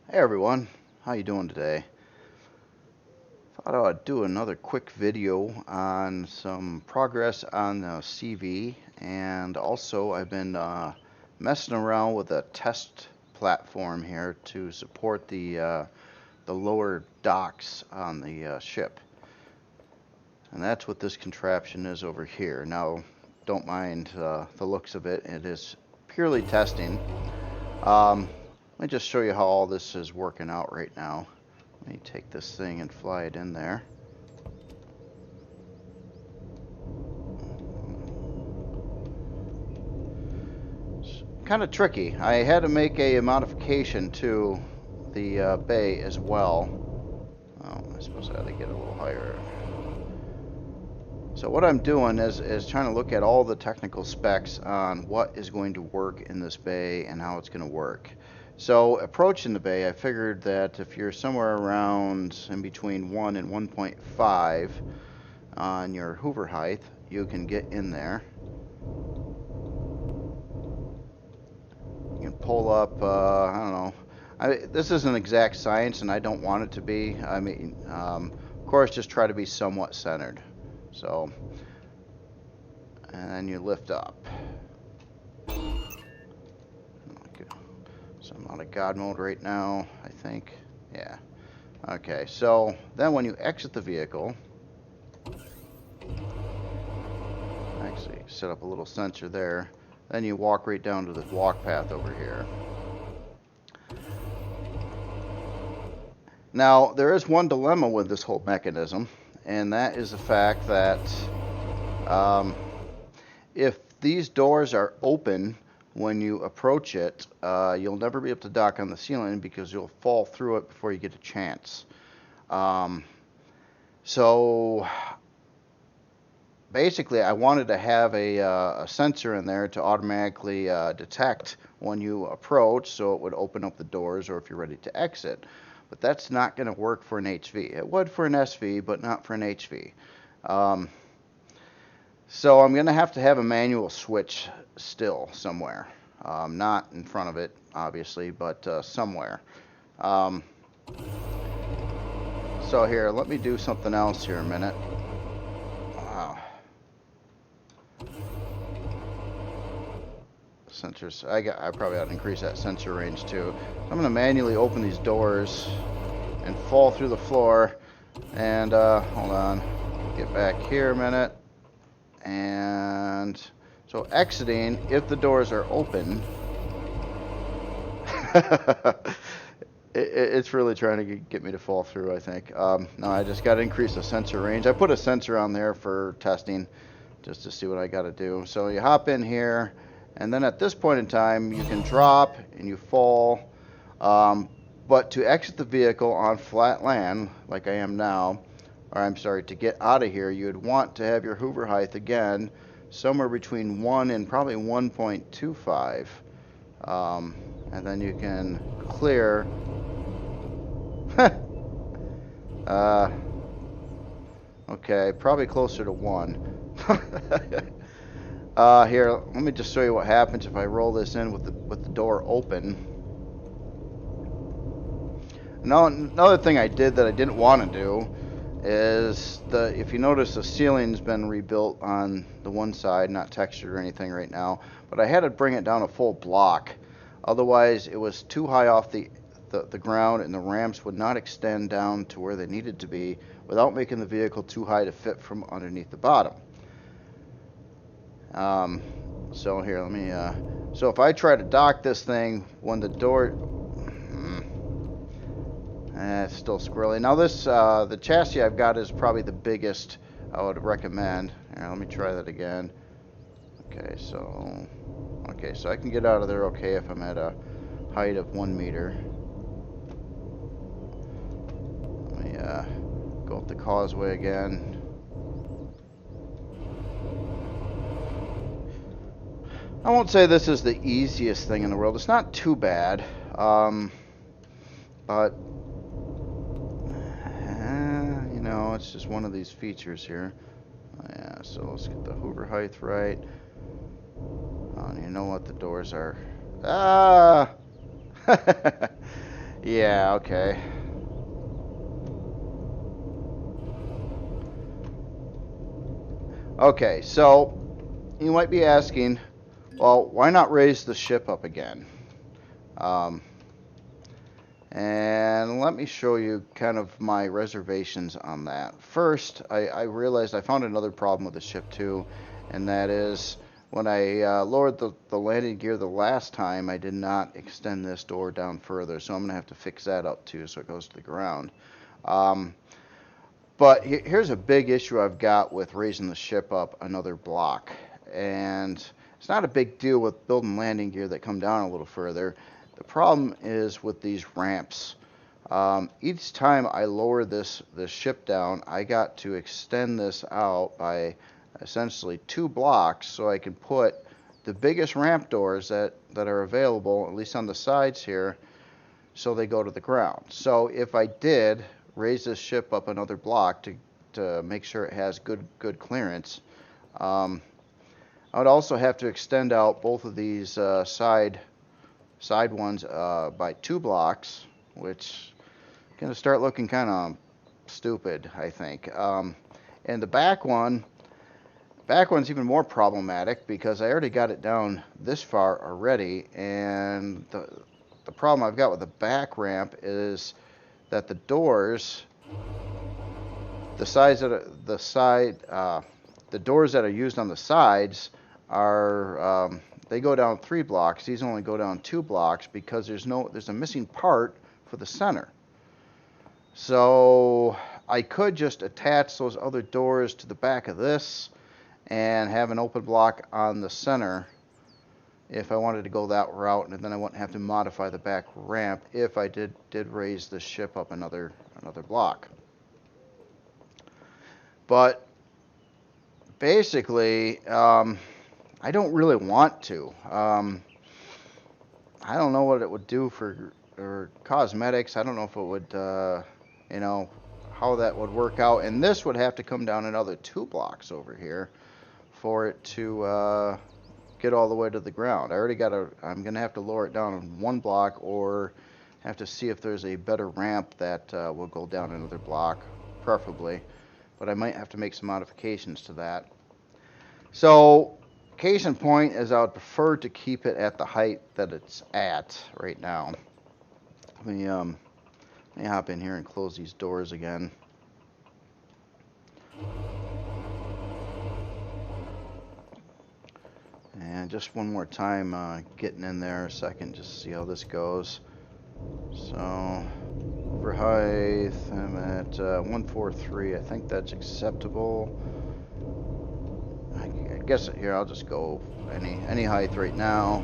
Hey everyone, how you doing today? Thought I'd do another quick video on some progress on the CV, and also I've been messing around with a test platform here to support the lower docks on the ship, and that's what this contraption is over here. Now, don't mind the looks of it; it is purely testing. Let me just show you how all this is working out right now. Let me take this thing and fly it in there. It's kind of tricky. I had to make a modification to the bay as well. Oh, I suppose I had to get a little higher. So what I'm doing is trying to look at all the technical specs on what is going to work in this bay and how it's going to work. So approaching the bay, I figured that if you're somewhere around in between 1 and 1.5 on your Hoover height, you can get in there. You can pull up, I don't know. This isn't exact science, and I don't want it to be. I mean, of course, just try to be somewhat centered. So, and then you lift up. So I'm out of God mode right now, I think. Yeah. Okay, so then when you exit the vehicle, actually set up a little sensor there, then you walk right down to this walk path over here. Now, there is one dilemma with this whole mechanism, and that is the fact that if these doors are open when you approach it, you'll never be able to dock on the ceiling because you'll fall through it before you get a chance. So basically, I wanted to have a sensor in there to automatically detect when you approach, so it would open up the doors or if you're ready to exit. But that's not going to work for an HV. It would for an SV, but not for an HV. So I'm going to have a manual switch still somewhere. Not in front of it, obviously, but somewhere. So here, let me do something else here a minute. Wow. Sensors. I probably ought to increase that sensor range too. I'm going to manually open these doors and fall through the floor. And hold on, get back here a minute. And so exiting, if the doors are open, it's really trying to get me to fall through, I think. No, I just got to increase the sensor range. I put a sensor on there for testing just to see what I got to do. So you hop in here, and then at this point in time, you can drop and you fall. But to exit the vehicle on flat land, like I am now, or I'm sorry, to get out of here, you'd want to have your Hoover height again somewhere between 1 and probably 1.25. And then you can clear. Okay, probably closer to 1. Here, let me just show you what happens if I roll this in with the door open. Now, another thing I did that I didn't want to do is if you notice, the ceiling's been rebuilt on the one side, not textured or anything right now, but I had to bring it down a full block. Otherwise, it was too high off the ground, and the ramps would not extend down to where they needed to be without making the vehicle too high to fit from underneath the bottom. So here, let me. So if I try to dock this thing when the door, it's still squirrely. Now this, the chassis I've got is probably the biggest I would recommend. Here, let me try that again. Okay, so I can get out of there okay if I'm at a height of 1 meter. Let me go up the causeway again. I won't say this is the easiest thing in the world. It's not too bad, but you know, it's just one of these features here. Yeah, so let's get the Hoover height right. Oh, and you know what? The doors are. Ah! Yeah, okay. Okay, so you might be asking, well, why not raise the ship up again? Um, and let me show you kind of my reservations on that. First, I realized I found another problem with the ship too, and that is when I lowered the landing gear the last time, I did not extend this door down further, so I'm going to have to fix that up too so it goes to the ground. Um, but here's a big issue I've got with raising the ship up another block. And it's not a big deal with building landing gear that come down a little further. The problem is with these ramps. Each time I lower this ship down, I got to extend this out by essentially 2 blocks so I can put the biggest ramp doors that are available, at least on the sides here, so they go to the ground. So if I did raise this ship up another block to make sure it has good clearance, I would also have to extend out both of these side ones by 2 blocks, which is going to start looking kind of stupid, I think. And the back's even more problematic because I already got it down this far already, and the problem I've got with the back ramp is that the doors, the doors that are used on the sides are they go down 3 blocks. These only go down 2 blocks because there's a missing part for the center. So I could just attach those other doors to the back of this and have an open block on the center if I wanted to go that route, and then I wouldn't have to modify the back ramp if I did raise the ship up another block. But basically, I don't really want to. I don't know what it would do for cosmetics. I don't know if it would, you know, how that would work out. And this would have to come down another 2 blocks over here for it to get all the way to the ground. I'm going to have to lower it down 1 block, or have to see if there's a better ramp that will go down another block, preferably. But I might have to make some modifications to that. So, case in point is I would prefer to keep it at the height that it's at right now. Let me hop in here and close these doors again. And just one more time, getting in there a second, just to see how this goes. So, for height, I'm at 143. I think that's acceptable. I guess here I'll just go any height right now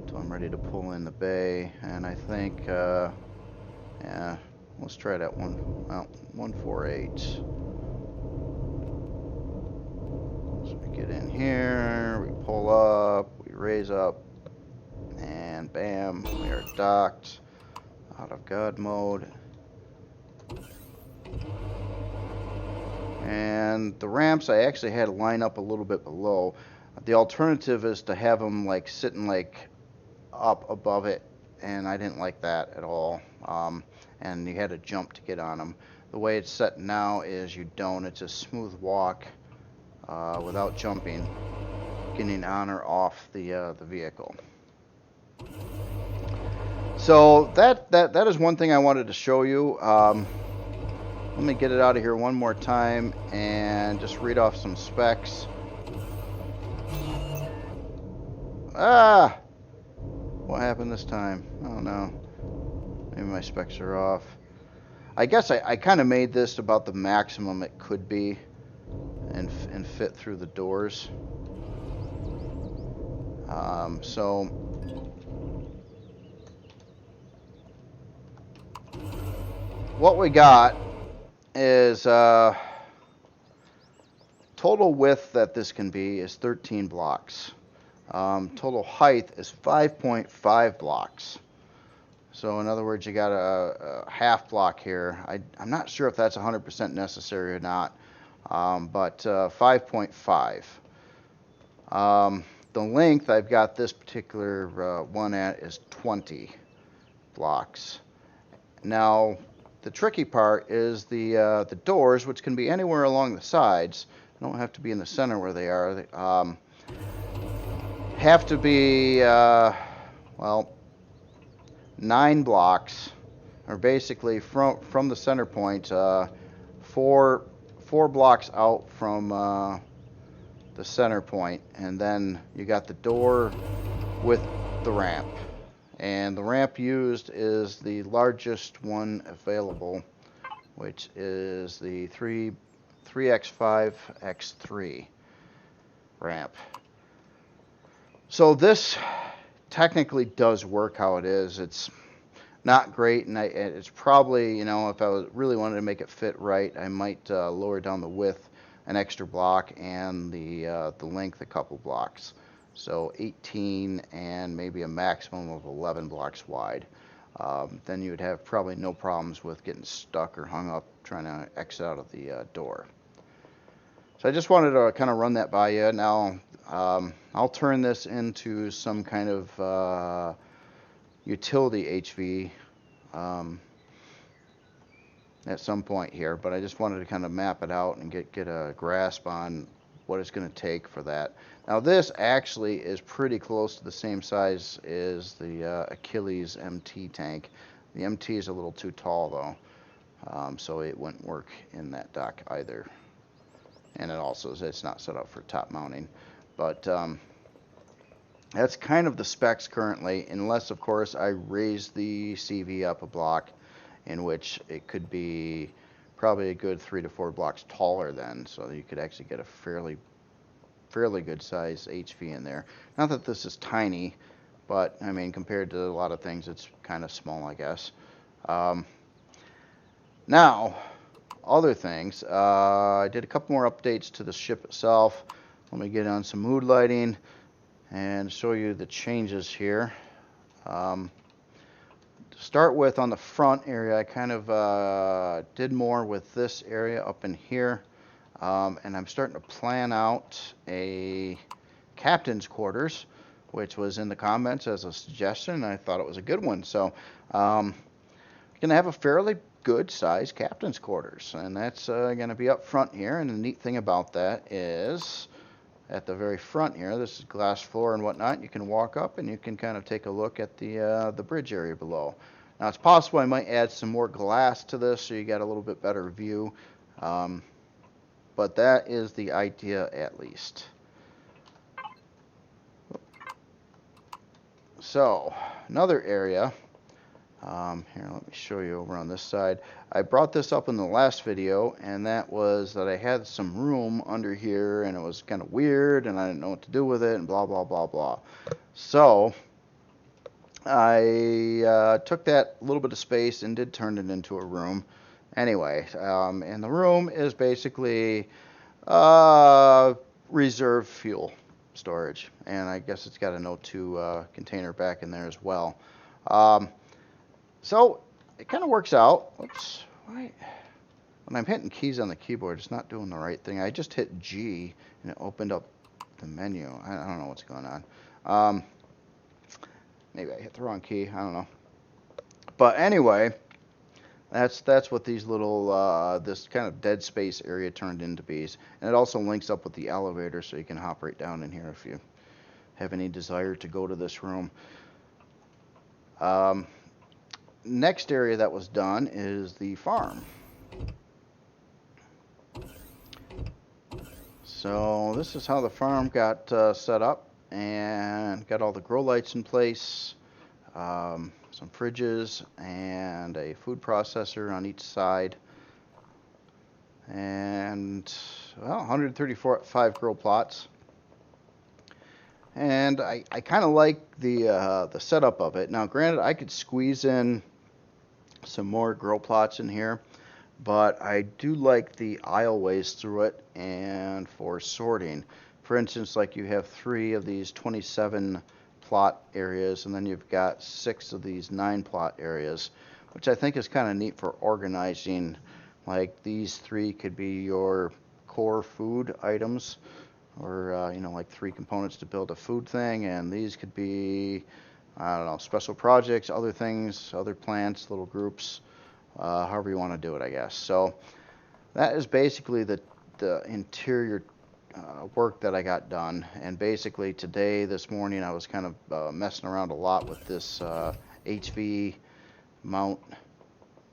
until I'm ready to pull in the bay. And I think, yeah, let's try that 148. So we get in here, we pull up, we raise up, and bam, we are docked out of God mode. And the ramps I actually had to line up a little bit below. The alternative is to have them like sitting like up above it, and I didn't like that at all. And you had to jump to get on them. The way it's set now is you don't. It's a smooth walk without jumping, getting on or off the vehicle. So that is one thing I wanted to show you. Let me get it out of here one more time and just read off some specs. Ah! What happened this time? Oh no. Maybe my specs are off. I guess I kind of made this about the maximum it could be and fit through the doors. So what we got is total width that this can be is 13 blocks. Total height is 5.5 blocks. So in other words, you got a half block here. I'm not sure if that's 100% necessary or not, but 5.5. The length I've got this particular one at is 20 blocks. Now, the tricky part is the doors, which can be anywhere along the sides. They don't have to be in the center where they are. They have to be, well, 9 blocks, or basically from the center point, four blocks out from the center point, and then you got the door with the ramp. And the ramp used is the largest one available, which is the 3x5x3 ramp. So this technically does work how it is. It's not great, and it's probably, you know, if I really wanted to make it fit right, I might lower down the width an extra block and the length a couple blocks. So 18 and maybe a maximum of 11 blocks wide. Then you would have probably no problems with getting stuck or hung up trying to exit out of the door. So I just wanted to kind of run that by you. Now, I'll turn this into some kind of utility HV at some point here, but I just wanted to kind of map it out and get a grasp on what it's going to take for that. Now this actually is pretty close to the same size as the Achilles MT tank. The MT is a little too tall though, so it wouldn't work in that dock either. And it also is, it's not set up for top mounting, but that's kind of the specs currently, unless of course I raise the CV up a block, in which it could be probably a good 3 to 4 blocks taller then, so you could actually get a fairly good size HV in there. Not that this is tiny, but I mean compared to a lot of things it's kind of small, I guess. Now, other things, I did a couple more updates to the ship itself. Let me get on some mood lighting and show you the changes here. To start with, on the front area, I kind of did more with this area up in here, and I'm starting to plan out a captain's quarters, which was in the comments as a suggestion, and I thought it was a good one. So going to have a fairly good size captain's quarters, and that's going to be up front here. And the neat thing about that is at the very front here, this is glass floor and whatnot. You can walk up and you can kind of take a look at the bridge area below. Now it's possible I might add some more glass to this so you get a little bit better view, but that is the idea at least. So another area, here, let me show you over on this side. I brought this up in the last video, and that was that I had some room under here and it was kind of weird and I didn't know what to do with it and blah blah blah blah. So I took that little bit of space and did turn it into a room. Anyway, and the room is basically reserve fuel storage, and I guess it's got an O2 container back in there as well. So it kind of works out. Oops, right. When I'm hitting keys on the keyboard, it's not doing the right thing. I just hit G and it opened up the menu. I don't know what's going on. Maybe I hit the wrong key. I don't know. But anyway, that's what these little this kind of dead space area turned into be. And it also links up with the elevator, so you can hop right down in here if you have any desire to go to this room. Next area that was done is the farm. So this is how the farm got set up, and got all the grow lights in place, some fridges and a food processor on each side, and well, 135 grow plots. And I kind of like the setup of it. Now granted, I could squeeze in some more grow plots in here, but I do like the aisleways through it and for sorting. For instance, like you have 3 of these 27 plot areas, and then you've got 6 of these 9 plot areas, which I think is kind of neat for organizing. Like these 3 could be your core food items, or you know, like 3 components to build a food thing, and these could be I don't know, special projects, other things, other plants, little groups, however you want to do it, I guess. So that is basically the interior work that I got done. And basically today, this morning, I was kind of messing around a lot with this HV mount,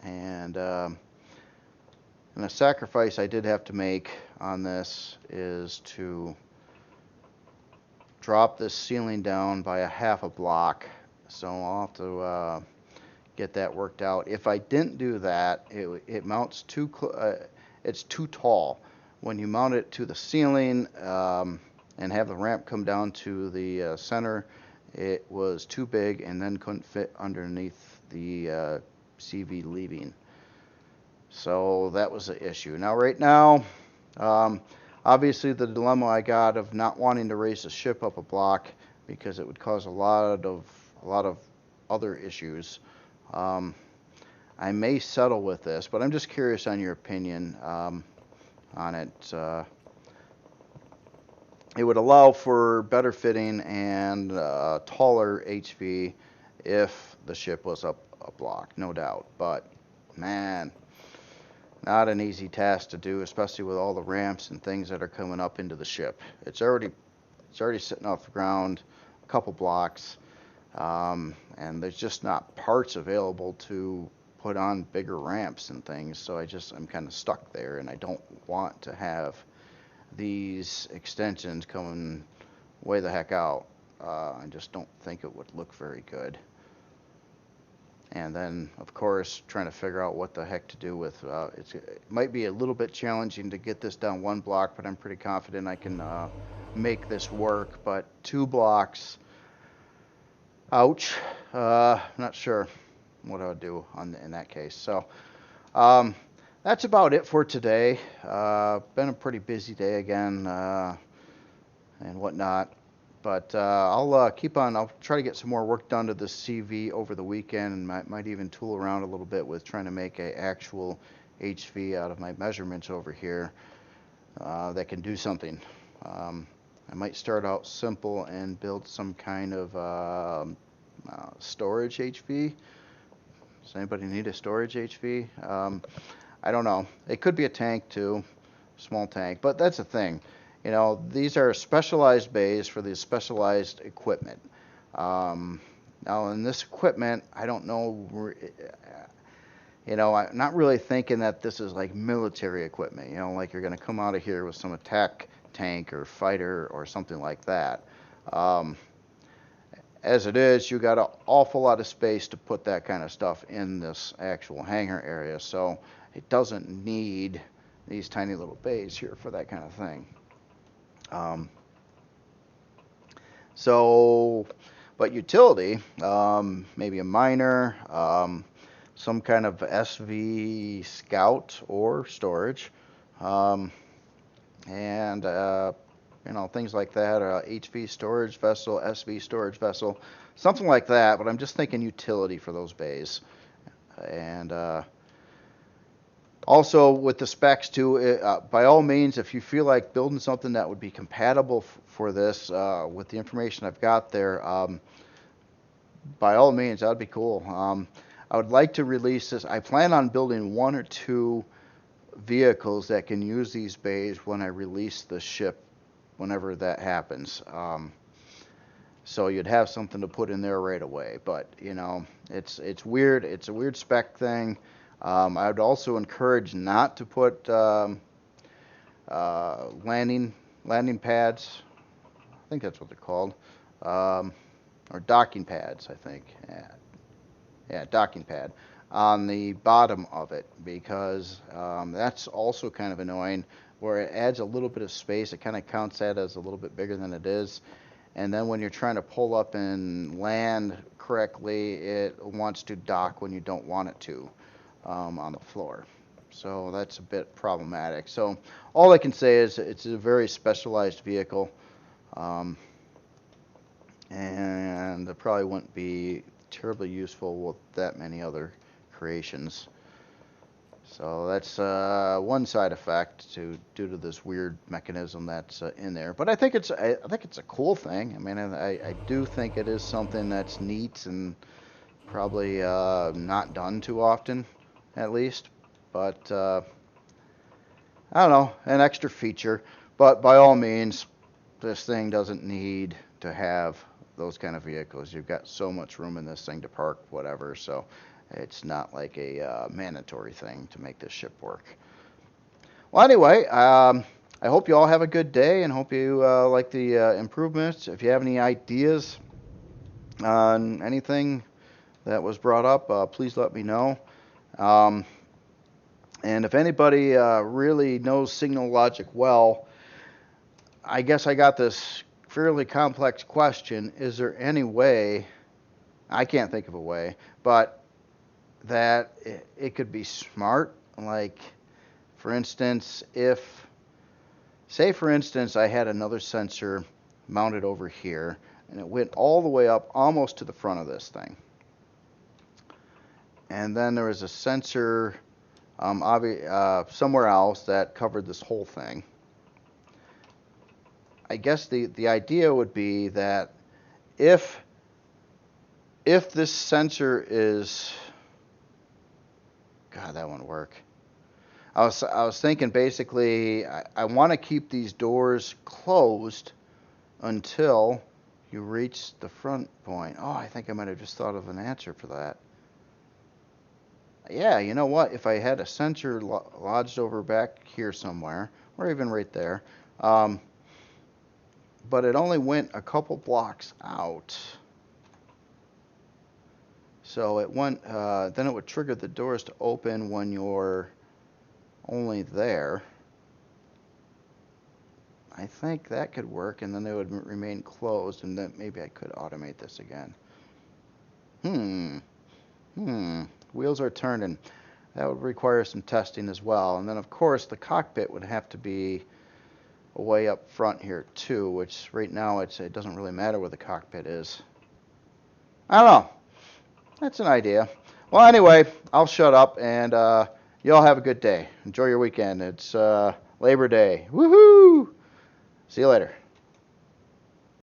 and a sacrifice I did have to make on this is to drop this ceiling down by a half a block. So I'll have to get that worked out. If I didn't do that, it mounts it's too tall. When you mount it to the ceiling and have the ramp come down to the center, it was too big and then couldn't fit underneath the CV leaving. So that was the issue. Now right now, obviously the dilemma I got of not wanting to raise the ship up a block because it would cause a lot of other issues. I may settle with this, but I'm just curious on your opinion on it. It would allow for better fitting and taller HV if the ship was up a block, no doubt. But man, not an easy task to do, especially with all the ramps and things that are coming up into the ship. It's already sitting off the ground a couple blocks, and there's just not parts available to put on bigger ramps and things. So I'm kind of stuck there, and I don't want to have these extensions coming way the heck out. I just don't think it would look very good. And then, of course, trying to figure out what the heck to do with it might be a little bit challenging to get this down one block, but I'm pretty confident I can make this work. But 2 blocks, ouch. Not sure what I would do in that case. So that's about it for today. Been a pretty busy day again and whatnot. But I'll keep on. I'll try to get some more work done to the CV over the weekend, and might even tool around a little bit with trying to make an actual HV out of my measurements over here that can do something. I might start out simple and build some kind of storage HV. Does anybody need a storage HV? I don't know. It could be a tank too, small tank, but that's the thing. You know, these are specialized bays for the specialized equipment. Now, in this equipment, I don't know, you know, I'm not really thinking that this is like military equipment, you know, like you're going to come out of here with some attack tank or fighter or something like that. As it is, you got an awful lot of space to put that kind of stuff in this actual hangar area, so it doesn't need these tiny little bays here for that kind of thing. But utility, maybe a miner, some kind of SV scout or storage, and you know, things like that, HV storage vessel, SV storage vessel, something like that. But I'm just thinking utility for those bays, and also with the specs too, by all means, if you feel like building something that would be compatible for this with the information I've got there, by all means, that'd be cool. I would like to release this. I plan on building 1 or 2 vehicles that can use these bays when I release the ship, whenever that happens. So you'd have something to put in there right away. But you know, it's weird. It's a weird spec thing. I would also encourage not to put landing pads. I think that's what they're called, or docking pads. I think, yeah, docking pad on the bottom of it, because that's also kind of annoying. Where it adds a little bit of space, it kind of counts that as a little bit bigger than it is. And then when you're trying to pull up and land correctly, it wants to dock when you don't want it to. On the floor. So that's a bit problematic. So all I can say is it's a very specialized vehicle, and it probably wouldn't be terribly useful with that many other creations. So that's one side effect due to this weird mechanism that's in there. But I think it's a cool thing. I mean, I do think it is something that's neat and probably not done too often, at least. But I don't know, an extra feature. But by all means, this thing doesn't need to have those kind of vehicles. You've got so much room in this thing to park whatever, so it's not like a mandatory thing to make this ship work. Well, anyway, I hope you all have a good day and hope you like the improvements. If you have any ideas on anything that was brought up, please let me know. Um, and if anybody really knows signal logic well, I guess I got this fairly complex question. Is there any way, I can't think of a way, but that it could be smart? Like, for instance, say for instance, I had another sensor mounted over here, and it went all the way up almost to the front of this thing. And then there was a sensor somewhere else that covered this whole thing. I guess the idea would be that if this sensor is, God, that wouldn't work. I was thinking basically I want to keep these doors closed until you reach the front point. Oh, I think I might have just thought of an answer for that. Yeah, you know what? If I had a sensor lodged over back here somewhere, or even right there, but it only went a couple blocks out. So it went, then it would trigger the doors to open when you're only there. I think that could work, and then they would remain closed, and then maybe I could automate this again. Wheels are turning. That would require some testing as well. And then, of course, the cockpit would have to be way up front here, too, which right now it doesn't really matter where the cockpit is. I don't know. That's an idea. Well, anyway, I'll shut up, and you all have a good day. Enjoy your weekend. It's Labor Day. Woohoo! See you later.